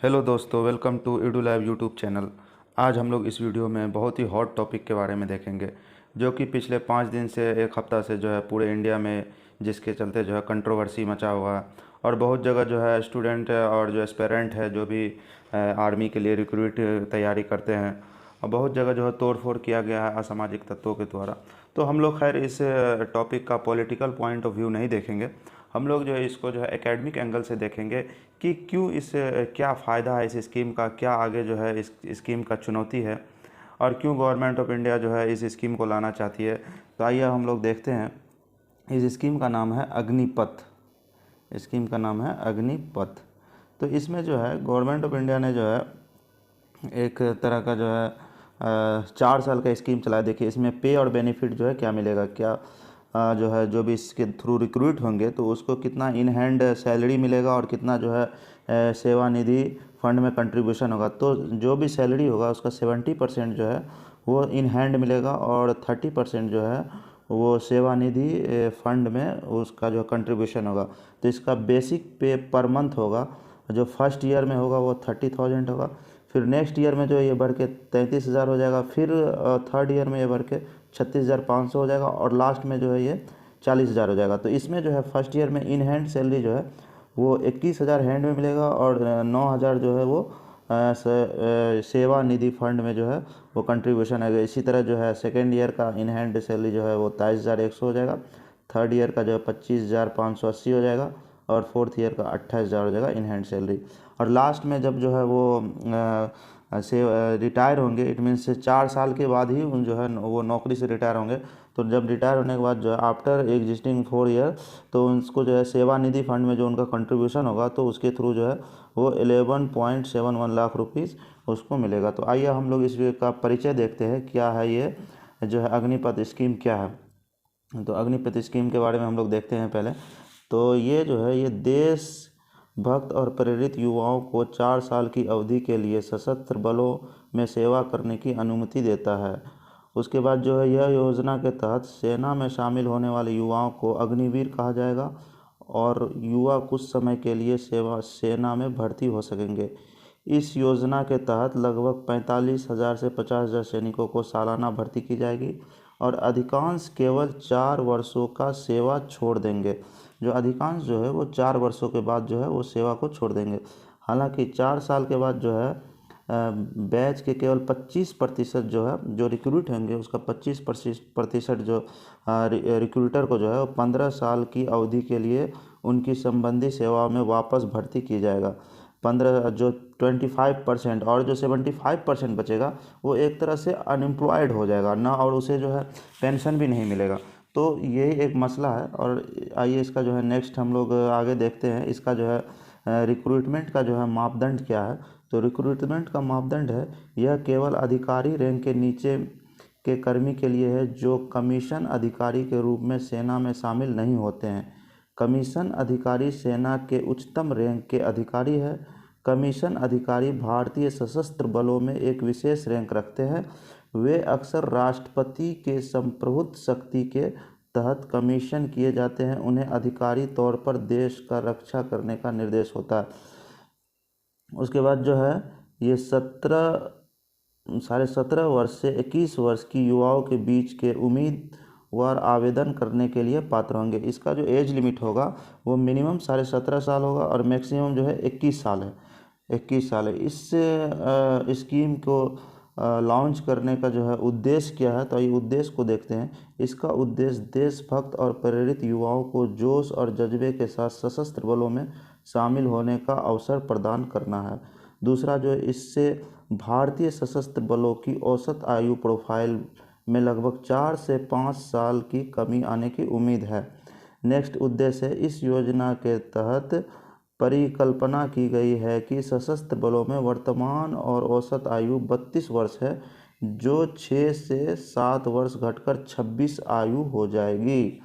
Hello दोस्तों, welcome to edu live YouTube channel. आज हम लोग इस वीडियो में बहुत ही हॉट टॉपिक के बारे में देखेंगे, जो कि पिछले 5 दिन से एक हफ्ता से जो है पूरे इंडिया में, जिसके चलते जो है कंट्रोवर्सी मचा हुआ है। और बहुत जगह जो है स्टूडेंट और जो एस्पेरेंट है, जो भी आर्मी के लिए रिक्रूट तैयारी करते हैं, और बहुत जगह जो है तोड़ फोड़ किया गया है असामाजिक तत्वों के द्वारा। तो हम लोग खैर इस टॉपिक का पॉलिटिकल पॉइंट ऑफ व्यू नहीं देखेंगे। हम लोग जो है इसको जो है एकेडमिक एंगल से देखेंगे कि क्यों इस क्या फ़ायदा है इस स्कीम का, क्या आगे जो है इस स्कीम का चुनौती है, और क्यों गवर्नमेंट ऑफ इंडिया जो है इस स्कीम को लाना चाहती है। तो आइए हम लोग देखते हैं। इस स्कीम का नाम है अग्निपथ। स्कीम का नाम है अग्निपथ। तो इसमें जो है गवर्नमेंट ऑफ इंडिया ने जो है एक तरह का जो है 4 साल का स्कीम चलाया। देखिए इसमें पे और बेनिफिट जो है क्या मिलेगा, क्या जो है जो भी इसके थ्रू रिक्रूट होंगे तो उसको कितना इन हैंड सैलरी मिलेगा, और कितना जो है सेवानिधि फंड में कंट्रीब्यूशन होगा। तो जो भी सैलरी होगा उसका 70% जो है वो इन हैंड मिलेगा, और 30% जो है वो सेवानिधि फंड में उसका जो कंट्रीब्यूशन होगा। तो इसका बेसिक पे पर मंथ होगा, जो फर्स्ट ईयर में होगा वो 30,000 होगा। फिर नेक्स्ट ईयर में जो ये बढ़ के 33,000 हो जाएगा। फिर थर्ड ईयर में ये बढ़ के 36,500 हो जाएगा, और लास्ट में जो है ये 40,000 हो जाएगा। तो इसमें जो है फर्स्ट ईयर में इन हैंड सैलरी जो है वो 21,000 हैंड में मिलेगा, और 9,000 जो है वो सेवा निधि फंड में जो है वो कंट्रीब्यूशन आएगा। इसी तरह जो है सेकेंड ईयर का इन हैंड सैलरी जो है वो 23,100 हो जाएगा। थर्ड ईयर का जो है 25,580 हो जाएगा, और फोर्थ ईयर का 28,000 हो जाएगा इन हैंड सैलरी। और लास्ट में जब जो है वो से रिटायर होंगे, इट मीन्स 4 साल के बाद ही उन जो है वो नौकरी से रिटायर होंगे। तो जब रिटायर होने के बाद जो है आफ्टर एग्जिस्टिंग 4 ईयर, तो उनको जो है सेवानिधि फंड में जो उनका कंट्रीब्यूशन होगा तो उसके थ्रू जो है वो 11.71 लाख रुपीज़ उसको मिलेगा। तो आइए हम लोग इस का परिचय देखते हैं, क्या है ये जो है अग्निपथ स्कीम क्या है। तो अग्निपथ स्कीम के बारे में हम लोग देखते हैं पहले। तो ये जो है ये देश भक्त और प्रेरित युवाओं को 4 साल की अवधि के लिए सशस्त्र बलों में सेवा करने की अनुमति देता है। उसके बाद जो है यह योजना के तहत सेना में शामिल होने वाले युवाओं को अग्निवीर कहा जाएगा, और युवा कुछ समय के लिए सेना में भर्ती हो सकेंगे। इस योजना के तहत लगभग 45,000 से 50,000 सैनिकों को सालाना भर्ती की जाएगी, और अधिकांश केवल 4 वर्षों का सेवा छोड़ देंगे। जो अधिकांश जो है वो 4 वर्षों के बाद जो है वो सेवा को छोड़ देंगे। हालांकि 4 साल के बाद जो है बैच के केवल 25% जो है जो रिक्रूट होंगे उसका 25% जो रिक्रूटर को जो है वो 15 साल की अवधि के लिए उनकी संबंधी सेवा में वापस भर्ती की जाएगा। 15 जो 25% और जो 75% बचेगा वो एक तरह से अनएम्प्लॉयड हो जाएगा ना, और उसे जो है पेंशन भी नहीं मिलेगा। तो यही एक मसला है। और आइए इसका जो है नेक्स्ट हम लोग आगे देखते हैं। इसका जो है रिक्रूटमेंट का जो है मापदंड क्या है। तो रिक्रूटमेंट का मापदंड है, यह केवल अधिकारी रैंक के नीचे के कर्मी के लिए है जो कमीशन अधिकारी के रूप में सेना में शामिल नहीं होते हैं। कमीशन अधिकारी सेना के उच्चतम रैंक के अधिकारी है। कमीशन अधिकारी भारतीय सशस्त्र बलों में एक विशेष रैंक रखते हैं। वे अक्सर राष्ट्रपति के संप्रभुत्व शक्ति के तहत कमीशन किए जाते हैं। उन्हें अधिकारी तौर पर देश का रक्षा करने का निर्देश होता है। उसके बाद जो है ये 17.5 वर्ष से 21 वर्ष की युवाओं के बीच के उम्मीदवार आवेदन करने के लिए पात्र होंगे। इसका जो एज लिमिट होगा वो मिनिमम 17.5 साल होगा, और मैक्सिमम जो है 21 साल है। 21 साल है। इस स्कीम को लॉन्च करने का जो है उद्देश्य क्या है, तो ये उद्देश्य को देखते हैं। इसका उद्देश्य देशभक्त और प्रेरित युवाओं को जोश और जज्बे के साथ सशस्त्र बलों में शामिल होने का अवसर प्रदान करना है। दूसरा जो है इससे भारतीय सशस्त्र बलों की औसत आयु प्रोफाइल में लगभग 4 से 5 साल की कमी आने की उम्मीद है। नेक्स्ट उद्देश्य है, इस योजना के तहत परिकल्पना की गई है कि सशस्त्र बलों में वर्तमान और औसत आयु 32 वर्ष है, जो 6 से 7 वर्ष घटकर 26 आयु हो जाएगी।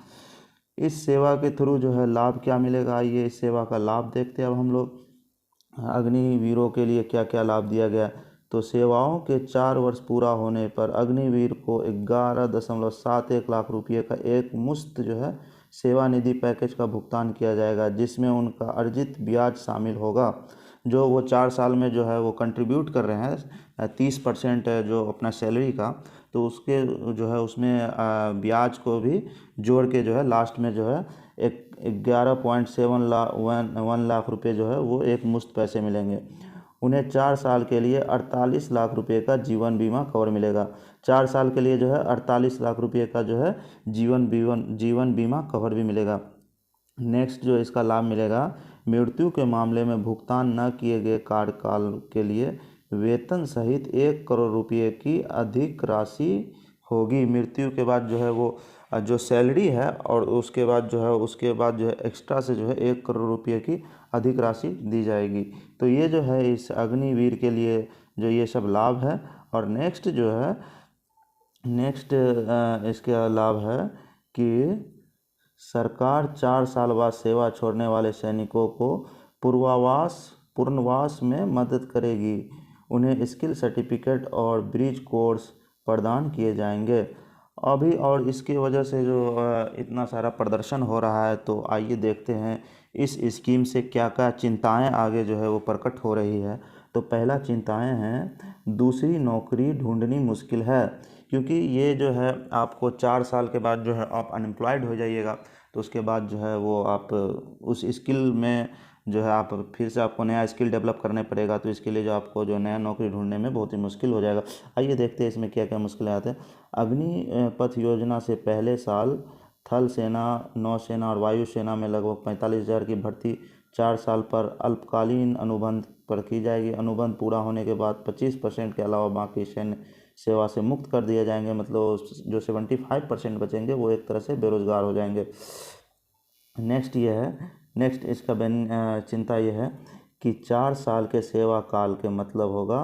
इस सेवा के थ्रू जो है लाभ क्या मिलेगा, ये इस सेवा का लाभ देखते हैं अब हम लोग। अग्निवीरों के लिए क्या क्या लाभ दिया गया। तो सेवाओं के 4 वर्ष पूरा होने पर अग्निवीर को 11.71 लाख रुपये का एक मुश्त जो है सेवानिधि पैकेज का भुगतान किया जाएगा, जिसमें उनका अर्जित ब्याज शामिल होगा। जो वो 4 साल में जो है वो कंट्रीब्यूट कर रहे हैं 30% जो अपना सैलरी का, तो उसके जो है उसमें ब्याज को भी जोड़ के जो है लास्ट में जो है एक 11.7 लाख 1 लाख रुपये जो है वो एक मुश्त पैसे मिलेंगे। उन्हें 4 साल के लिए 48 लाख रुपए का जीवन बीमा कवर मिलेगा। 4 साल के लिए जो है 48 लाख रुपए का जो है जीवन बीमा कवर भी मिलेगा। नेक्स्ट जो इसका लाभ मिलेगा, मृत्यु के मामले में भुगतान न किए गए कार्यकाल के लिए वेतन सहित 1 करोड़ रुपये की अधिक राशि होगी। मृत्यु के बाद जो है वो जो सैलरी है और उसके बाद जो है एक्स्ट्रा से जो है 1 करोड़ रुपये की अधिक राशि दी जाएगी। तो ये जो है इस अग्निवीर के लिए जो ये सब लाभ है। और नेक्स्ट इसका लाभ है कि सरकार 4 साल बाद सेवा छोड़ने वाले सैनिकों को पुनर्वास में मदद करेगी। उन्हें स्किल सर्टिफिकेट और ब्रिज कोर्स प्रदान किए जाएंगे। अभी और इसकी वजह से जो इतना सारा प्रदर्शन हो रहा है, तो आइए देखते हैं इस स्कीम से क्या क्या चिंताएं आगे जो है वो प्रकट हो रही है। तो पहला चिंताएं हैं, दूसरी नौकरी ढूंढनी मुश्किल है, क्योंकि ये जो है आपको 4 साल के बाद जो है आप अनएम्प्लॉयड हो जाइएगा, तो उसके बाद जो है वो आप उस स्किल में जो है आप फिर से आपको नया स्किल डेवलप करने पड़ेगा। तो इसके लिए जो आपको जो नया नौकरी ढूंढने में बहुत ही मुश्किल हो जाएगा। आइए देखते हैं इसमें क्या क्या मुश्किलें आते हैं। अग्निपथ योजना से पहले साल थल सेना, नौसेना और वायुसेना में लगभग 45,000 की भर्ती 4 साल पर अल्पकालीन अनुबंध पर की जाएगी। अनुबंध पूरा होने के बाद 25% के अलावा बाकी सैन्य सेवा से मुक्त कर दिए जाएंगे। मतलब जो 75% बचेंगे वो एक तरह से बेरोजगार हो जाएंगे। नेक्स्ट इसका चिंता यह है कि 4 साल के सेवा काल के मतलब होगा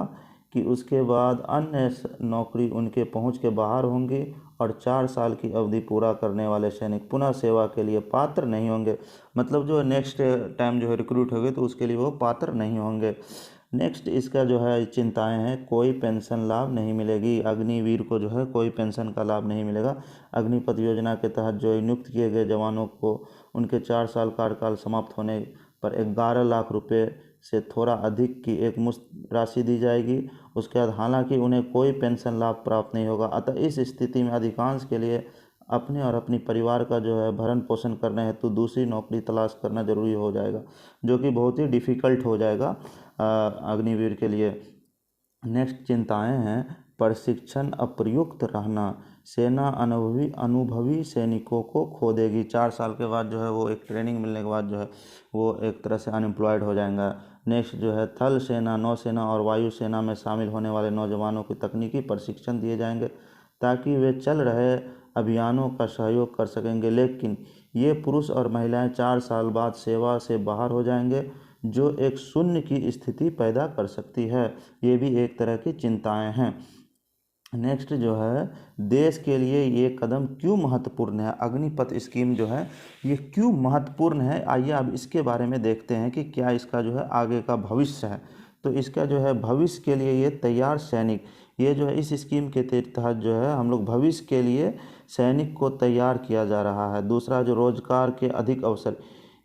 कि उसके बाद अन्य नौकरी उनके पहुंच के बाहर होंगी और 4 साल की अवधि पूरा करने वाले सैनिक पुनः सेवा के लिए पात्र नहीं होंगे। मतलब जो नेक्स्ट टाइम जो है रिक्रूट होंगे तो उसके लिए वो पात्र नहीं होंगे। नेक्स्ट इसका जो है चिंताएं हैं, कोई पेंशन लाभ नहीं मिलेगी। अग्निवीर को जो है कोई पेंशन का लाभ नहीं मिलेगा। अग्निपथ योजना के तहत जो नियुक्त किए गए जवानों को उनके 4 साल कार्यकाल समाप्त होने पर 11 लाख रुपए से थोड़ा अधिक की एक मुश्त राशि दी जाएगी। उसके बाद हालांकि उन्हें कोई पेंशन लाभ प्राप्त नहीं होगा। अतः इस स्थिति में अधिकांश के लिए अपने और अपनी परिवार का जो है भरण पोषण करने हेतु दूसरी नौकरी तलाश करना जरूरी हो जाएगा, जो कि बहुत ही डिफ़िकल्ट हो जाएगा अग्निवीर के लिए। नेक्स्ट चिंताएं हैं, प्रशिक्षण अप्रयुक्त रहना। सेना अनुभवी सैनिकों को खो देगी। 4 साल के बाद जो है वो एक ट्रेनिंग मिलने के बाद जो है वो एक तरह से अनएम्प्लॉयड हो जाएगा। नेक्स्ट जो है थल सेना, नौसेना और वायुसेना में शामिल होने वाले नौजवानों को तकनीकी प्रशिक्षण दिए जाएंगे ताकि वे चल रहे अभियानों का सहयोग कर सकेंगे। लेकिन ये पुरुष और महिलाएं 4 साल बाद सेवा से बाहर हो जाएंगे, जो एक शून्य की स्थिति पैदा कर सकती है। ये भी एक तरह की चिंताएं हैं। नेक्स्ट जो है, देश के लिए ये कदम क्यों महत्वपूर्ण है। अग्निपथ स्कीम जो है ये क्यों महत्वपूर्ण है, आइए अब इसके बारे में देखते हैं कि क्या इसका जो है आगे का भविष्य है। तो इसका जो है भविष्य के लिए ये तैयार सैनिक, ये जो है इस स्कीम के तहत जो है हम लोग भविष्य के लिए सैनिक को तैयार किया जा रहा है। दूसरा जो रोजगार के अधिक अवसर,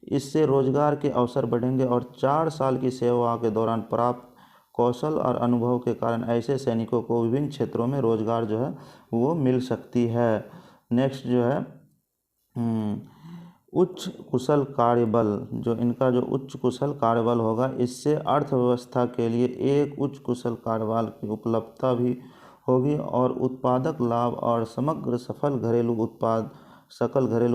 इससे रोजगार के अवसर बढ़ेंगे और 4 साल की सेवा के दौरान प्राप्त कौशल और अनुभव के कारण ऐसे सैनिकों को विभिन्न क्षेत्रों में रोजगार जो है वो मिल सकती है। नेक्स्ट जो है उच्च कुशल कार्यबल, जो इनका जो उच्च कुशल कार्यबल होगा, इससे अर्थव्यवस्था के लिए एक उच्च कुशल कार्यबल की उपलब्धता भी होगी और उत्पादक लाभ और समग्र सकल घरेलू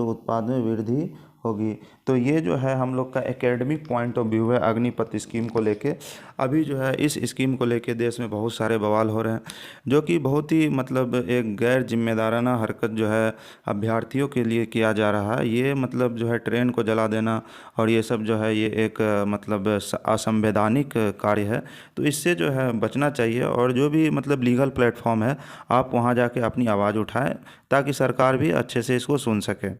उत्पाद में वृद्धि होगी। तो ये जो है हम लोग का एकेडमिक पॉइंट ऑफ व्यू है अग्निपथ स्कीम को लेके। अभी जो है इस स्कीम को लेके देश में बहुत सारे बवाल हो रहे हैं, जो कि बहुत ही मतलब एक गैर जिम्मेदाराना हरकत जो है अभ्यर्थियों के लिए किया जा रहा है। ये मतलब जो है ट्रेन को जला देना और ये सब जो है ये एक मतलब असंवैधानिक कार्य है। तो इससे जो है बचना चाहिए और जो भी मतलब लीगल प्लेटफॉर्म है आप वहाँ जाके अपनी आवाज़ उठाएं ताकि सरकार भी अच्छे से इसको सुन सके।